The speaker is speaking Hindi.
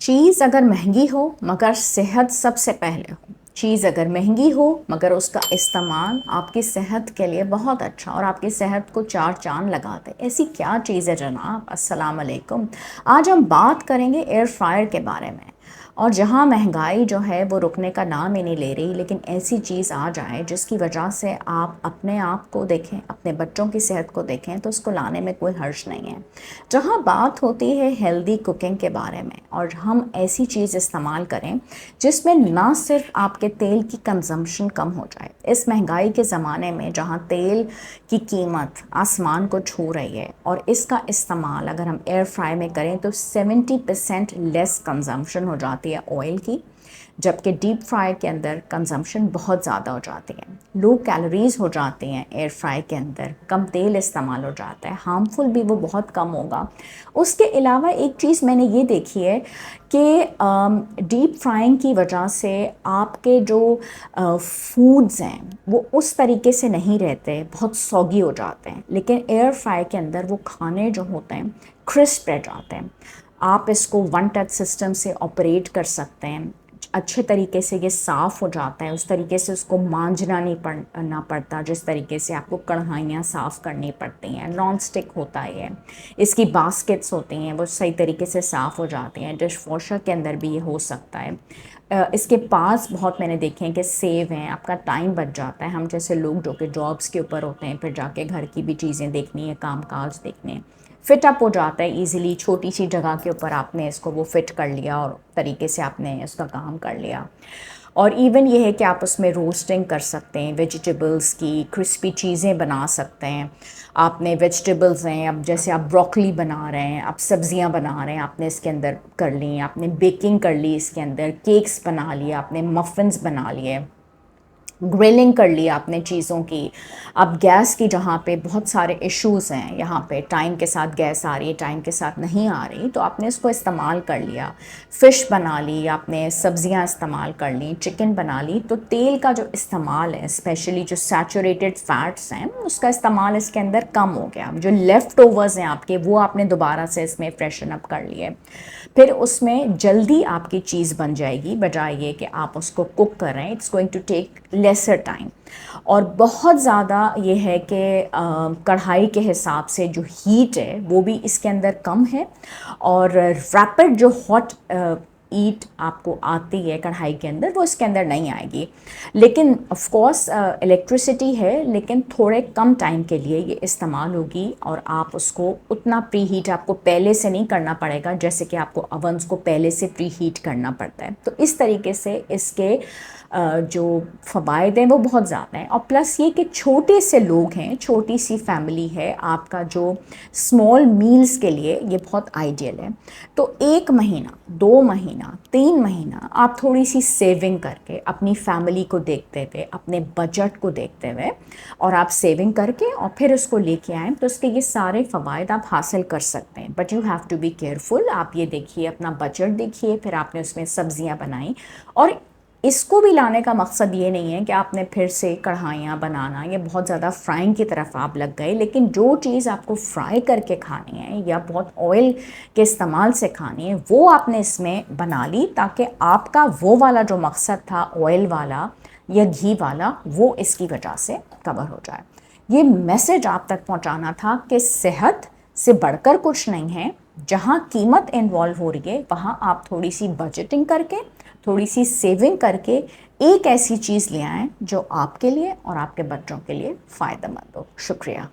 चीज़ अगर महंगी हो मगर सेहत सबसे पहले हो। चीज़ अगर महंगी हो मगर उसका इस्तेमाल आपकी सेहत के लिए बहुत अच्छा और आपकी सेहत को चार चांद लगा दे, ऐसी क्या चीज़ है जनाब? अस्सलाम वालेकुम। आज हम बात करेंगे एयर फ्रायर के बारे में। और जहाँ महंगाई जो है वो रुकने का नाम ही नहीं ले रही, लेकिन ऐसी चीज़ आ जाए जिसकी वजह से आप अपने आप को देखें, अपने बच्चों की सेहत को देखें, तो उसको लाने में कोई हर्ज नहीं है। जहाँ बात होती है हेल्दी कुकिंग के बारे में, और हम ऐसी चीज़ इस्तेमाल करें जिसमें ना सिर्फ आपके तेल की कंजम्पशन कम हो जाए। इस महंगाई के ज़माने में जहाँ तेल की कीमत आसमान को छू रही है, और इसका इस्तेमाल अगर हम एयर फ्राई में करें तो 70% लेस कंजम्पशन हो जाती है ऑयल की, जबकि डीप फ्राई के अंदर कंजम्पशन बहुत ज़्यादा हो जाती है। लो कैलोरीज़ हो जाती हैं एयर फ्राई के अंदर, कम तेल इस्तेमाल हो जाता है, हार्मफुल भी वो बहुत कम होगा। उसके अलावा एक चीज़ मैंने ये देखी है कि डीप फ्राइंग की वजह से आपके जो फूड्स हैं वो उस तरीके से नहीं रहते, बहुत सॉगी हो जाते हैं, लेकिन एयर फ्राई के अंदर वो खाने जो होते हैं क्रिस्प रह जाते हैं। आप इसको वन टच सिस्टम से ऑपरेट कर सकते हैं, अच्छे तरीके से ये साफ़ हो जाता है, उस तरीके से उसको मांजना नहीं पड़ना पड़ता जिस तरीके से आपको कढ़ाइयाँ साफ़ करनी पड़ती हैं। नॉन स्टिक होता है, इसकी बास्केट्स होती हैं वो सही तरीके से साफ़ हो जाती हैं। डिश वॉशर के अंदर भी ये हो सकता है। इसके पास बहुत मैंने देखे हैं कि सेव हैं, आपका टाइम बच जाता है। हम जैसे लोग जो कि जॉब्स के ऊपर होते हैं, फिर जाके घर की भी चीज़ें देखनी है, काम काज देखने हैं, फिट अप हो जाता है ईज़िली। छोटी सी जगह के ऊपर आपने इसको वो फिट कर लिया और तरीके से आपने इसका काम कर लिया। और इवन ये है कि आप उसमें रोस्टिंग कर सकते हैं, वेजिटेबल्स की क्रिस्पी चीज़ें बना सकते हैं। आपने वेजिटेबल्स हैं, अब जैसे आप ब्रोकली बना रहे हैं, आप सब्जियां बना रहे हैं, आपने इसके अंदर कर ली, आपने बेकिंग कर ली, इसके अंदर केक्स बना लिए, आपने मफ़िन्स बना लिए, ग्रिलिंग कर लिया आपने चीज़ों की। अब गैस की जहाँ पे बहुत सारे इश्यूज़ हैं, यहाँ पे टाइम के साथ गैस आ रही है, टाइम के साथ नहीं आ रही, तो आपने इसको इस्तेमाल कर लिया। फ़िश बना ली आपने, सब्जियाँ इस्तेमाल कर ली, चिकन बना ली। तो तेल का जो इस्तेमाल है, स्पेशली जो सैचुरेटेड फ़ैट्स हैं, उसका इस्तेमाल इसके अंदर कम हो गया। जो लेफ़्ट ओवर्स हैं आपके, वो आपने दोबारा से इसमें फ्रेशन अप कर लिए। फिर उसमें जल्दी आपकी चीज़ बन जाएगी, बजाय ये कि आप उसको कुक कर रहे हैं। It's going to take lesser time. और बहुत ज़्यादा ये है कि कढ़ाई के हिसाब से जो हीट है वो भी इसके अंदर कम है, और रैपिड जो हॉट ईट आपको आती है कढ़ाई के अंदर, वो इसके अंदर नहीं आएगी। लेकिन ऑफ कोर्स इलेक्ट्रिसिटी है, लेकिन थोड़े कम टाइम के लिए ये इस्तेमाल होगी, और आप उसको उतना प्री हीट आपको पहले से नहीं करना पड़ेगा जैसे कि आपको अवन्स को पहले से प्री हीट करना पड़ता है। तो इस तरीके से इसके जो फ़वाइद हैं वो बहुत ज़्यादा हैं। और प्लस ये कि छोटे से लोग हैं, छोटी सी फैमिली है, आपका जो स्मॉल मील्स के लिए ये बहुत आइडियल है। तो 1 महीना, 2 महीना, 3 महीना आप थोड़ी सी सेविंग करके, अपनी फैमिली को देखते हुए, अपने बजट को देखते हुए, और आप सेविंग करके और फिर उसको लेके आएँ, तो उसके ये सारे फ़वाइद आप हासिल कर सकते हैं। But you have to be careful. आप ये देखिए, अपना बजट देखिए, फिर आपने उसमें सब्जियां बनाई। और इसको भी लाने का मकसद ये नहीं है कि आपने फिर से कढ़ाइयाँ बनाना, ये बहुत ज़्यादा फ्राइंग की तरफ आप लग गए। लेकिन जो चीज़ आपको फ्राई करके खानी है या बहुत ऑयल के इस्तेमाल से खानी है, वो आपने इसमें बना ली, ताकि आपका वो वाला जो मकसद था ऑयल वाला या घी वाला, वो इसकी वजह से कवर हो जाए। ये मैसेज आप तक पहुंचाना था कि सेहत से बढ़कर कुछ नहीं है। जहां कीमत इन्वॉल्व हो रही है, वहां आप थोड़ी सी बजटिंग करके, थोड़ी सी सेविंग करके एक ऐसी चीज़ ले आएँ जो आपके लिए और आपके बच्चों के लिए फ़ायदेमंद हो। शुक्रिया।